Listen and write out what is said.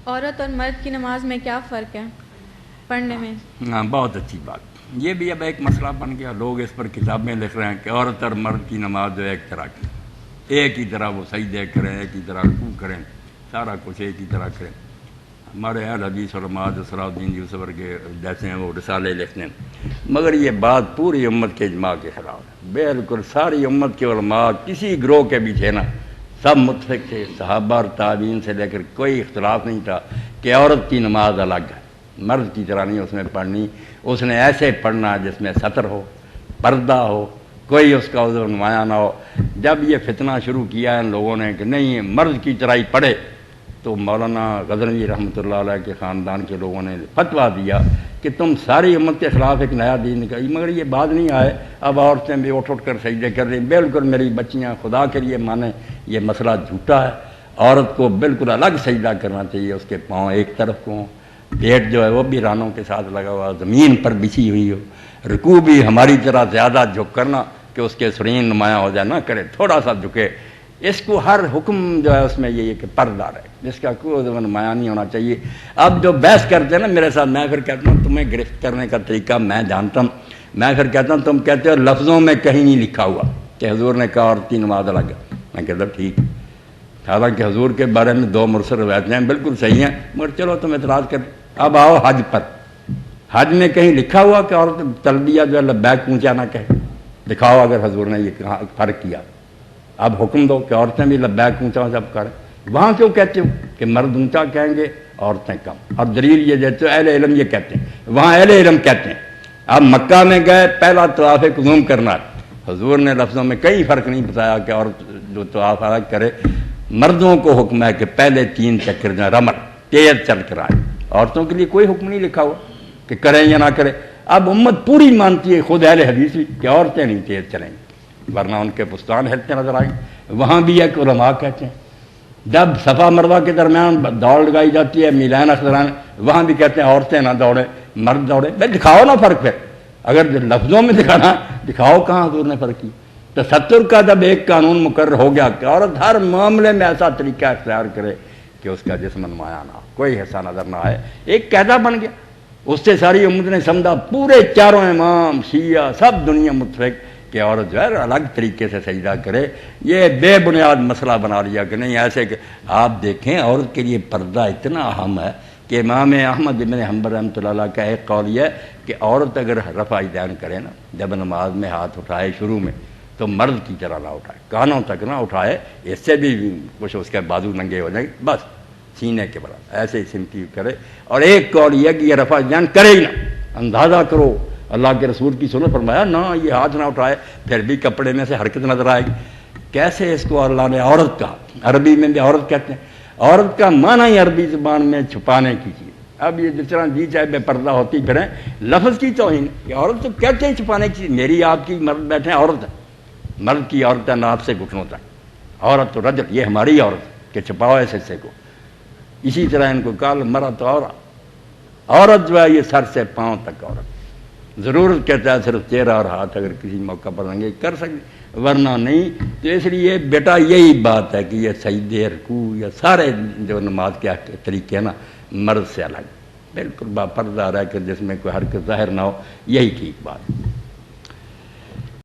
عورت اور مرد کی نماز میں کیا فرق ہے پڑھنے میں؟ ہاں، بہت اچھی بات. یہ بھی اب ایک مسئلہ بن گیا. لوگ اس پر کتابیں لکھ رہے ہیں کہ عورت اور مرد کی نماز جو ایک طرح کی، ایک ہی طرح وہ سجدے کریں، ایک ہی طرح رکوع کریں، سارا کچھ ایک ہی طرح کریں. ہمارے اہل حدیث علماء صلاح الدین یوسف کے جیسے ہیں وہ رسالے لکھتے ہیں، مگر یہ بات پوری امت کے اجماع کے خلاف ہے. بالکل ساری امت کے علماء کسی گروہ کے بھی تھے نا، سب متفق تھے، صحابہ اور تابعین سے لے کر کوئی اختلاف نہیں تھا کہ عورت کی نماز الگ ہے، مرد کی طرح نہیں اس میں پڑھنی. اس نے ایسے پڑھنا جس میں ستر ہو، پردہ ہو، کوئی اس کا عذر نمایاں نہ ہو. جب یہ فتنہ شروع کیا ہے ان لوگوں نے کہ نہیں مرد کی طرح ہی پڑھے، تو مولانا غزنوی رحمۃ اللہ علیہ کے خاندان کے لوگوں نے فتویٰ دیا کہ تم ساری امت کے خلاف ایک نیا دین نکالی. مگر یہ بات نہیں آئے، اب عورتیں بھی اٹھ کر سجدے کر رہی. بالکل میری بچیاں خدا کے لیے مانیں یہ مسئلہ جھوٹا ہے. عورت کو بالکل الگ سجدہ کرنا چاہیے، اس کے پاؤں ایک طرف کو ہوں، پیٹ جو ہے وہ بھی رانوں کے ساتھ لگا ہوا، زمین پر بچھی ہوئی ہو، رکوع بھی ہماری طرح زیادہ جھک کرنا کہ اس کے سرین نمایاں ہو جائے نہ کرے، تھوڑا سا جھکے. اس کو ہر حکم جو ہے اس میں یہ کہ پردہ رہے، جس کا کوئی نمایاں نہیں ہونا چاہیے. اب جو بحث کرتے ہیں نا میرے ساتھ، میں پھر کہتا ہوں تمہیں گرفت کرنے کا طریقہ میں جانتا ہوں. میں پھر کہتا ہوں تم کہتے ہو لفظوں میں کہیں نہیں لکھا ہوا کہ حضور نے کہا عورت کی نماز الگ ہے. میں کہتا ہوں ٹھیک، حالانکہ حضور کے بارے میں 2 مرسل روایتیں ہیں بالکل صحیح ہیں، مگر چلو تم اعتراض کر. اب آؤ حج پر. حج میں کہیں لکھا ہوا کہ عورت تلبیہ جو ہے لبیک اونچا نہ کہے؟ دکھاؤ اگر حضور نے یہ فرق کیا. اب حکم دو کہ عورتیں بھی لبیک اونچا جب کریں. وہاں کیوں کہتے ہو کہ مرد اونچا کہیں گے عورتیں کم؟ اور دلیل یہ دیتے ہو اہل علم یہ کہتے ہیں، وہاں اہل علم کہتے ہیں. اب مکہ میں گئے پہلا طواف قدوم کرنا، حضور نے لفظوں میں کئی فرق نہیں بتایا کہ عورت جو طواف الگ کرے. مردوں کو حکم ہے کہ پہلے 3 چکر جو رمل تیز چل کر آئے. عورتوں کے لیے کوئی حکم نہیں لکھا ہوا کہ کریں یا نہ کریں. اب امت پوری مانتی ہے، خود اہل حدیث بھی، کہ عورتیں نہیں تیز چلیں گی ورنہ ان کے پستان ہلتے نظر آئیں. وہاں بھی ایک علماء کہتے ہیں جب صفا مروہ کے درمیان دوڑ لگائی جاتی ہے میلان اختران، وہاں بھی کہتے ہیں عورتیں نہ دوڑیں مرد دوڑیں. بھائی دکھاؤ نا فرق. پھر اگر لفظوں میں دکھانا دکھاؤ کہاں حضور نے فرق کی. تستر کا جب ایک قانون مقرر ہو گیا کہ عورت ہر معاملے میں ایسا طریقہ اختیار کرے کہ اس کا جسم نمایاں نہ ہو، کوئی حصہ نظر نہ آئے، ایک قاعدہ بن گیا. اس سے ساری امت نے سمجھا، پورے چاروں امام شیعہ سب دنیا متفق کہ عورت جو ہے الگ طریقے سے سجدہ کرے. یہ بے بنیاد مسئلہ بنا لیا کہ نہیں ایسے کہ آپ دیکھیں عورت کے لیے پردہ اتنا اہم ہے کہ امام احمد بن حنبل رحمۃ اللہ علیہ کا ایک قول یہ ہے کہ عورت اگر رفع یدین کرے نا جب نماز میں ہاتھ اٹھائے شروع میں تو مرد کی طرح نہ اٹھائے، کانوں تک نہ اٹھائے، اس سے بھی کچھ اس کے بازو ننگے ہو جائیں، بس سینے کے برابر ایسے ہی سمتی کرے. اور ایک قول یہ کہ یہ رفع یدین کرے ہی نہ. اندازہ کرو اللہ کے رسول کی سنت فرمایا نہ یہ ہاتھ نہ اٹھائے، پھر بھی کپڑے میں سے حرکت نظر آئے گی. کیسے اس کو اللہ نے عورت کہا؟ عربی میں بھی عورت کہتے ہیں. عورت کا معنی ہی عربی زبان میں چھپانے کی چیز. اب یہ جس طرح جی چاہے بے پردہ ہوتی پھریں، لفظ کی توہین کہ عورت تو کہتے ہیں چھپانے کی چیز. میری آپ کی مرد بیٹھے عورت ہے، مرد کی عورت ہے ناف سے گھٹنوں تک، عورت تو رجل، یہ ہماری عورت کہ چھپاؤ اس حصے کو. اسی طرح ان کو کال مرد عورت جو ہے یہ سر سے پاؤں تک عورت. ضرورت کہتا ہے صرف چہرہ اور ہاتھ اگر کسی موقع پر رنگے کر سکتے ورنہ نہیں. تو اس لیے بیٹا یہی بات ہے کہ یہ سجدے رکوع یا سارے جو نماز کے طریقے ہیں نا مرد سے الگ بالکل با پردہ رہ کر جس میں کوئی حرکت ظاہر نہ ہو، یہی ٹھیک بات ہے.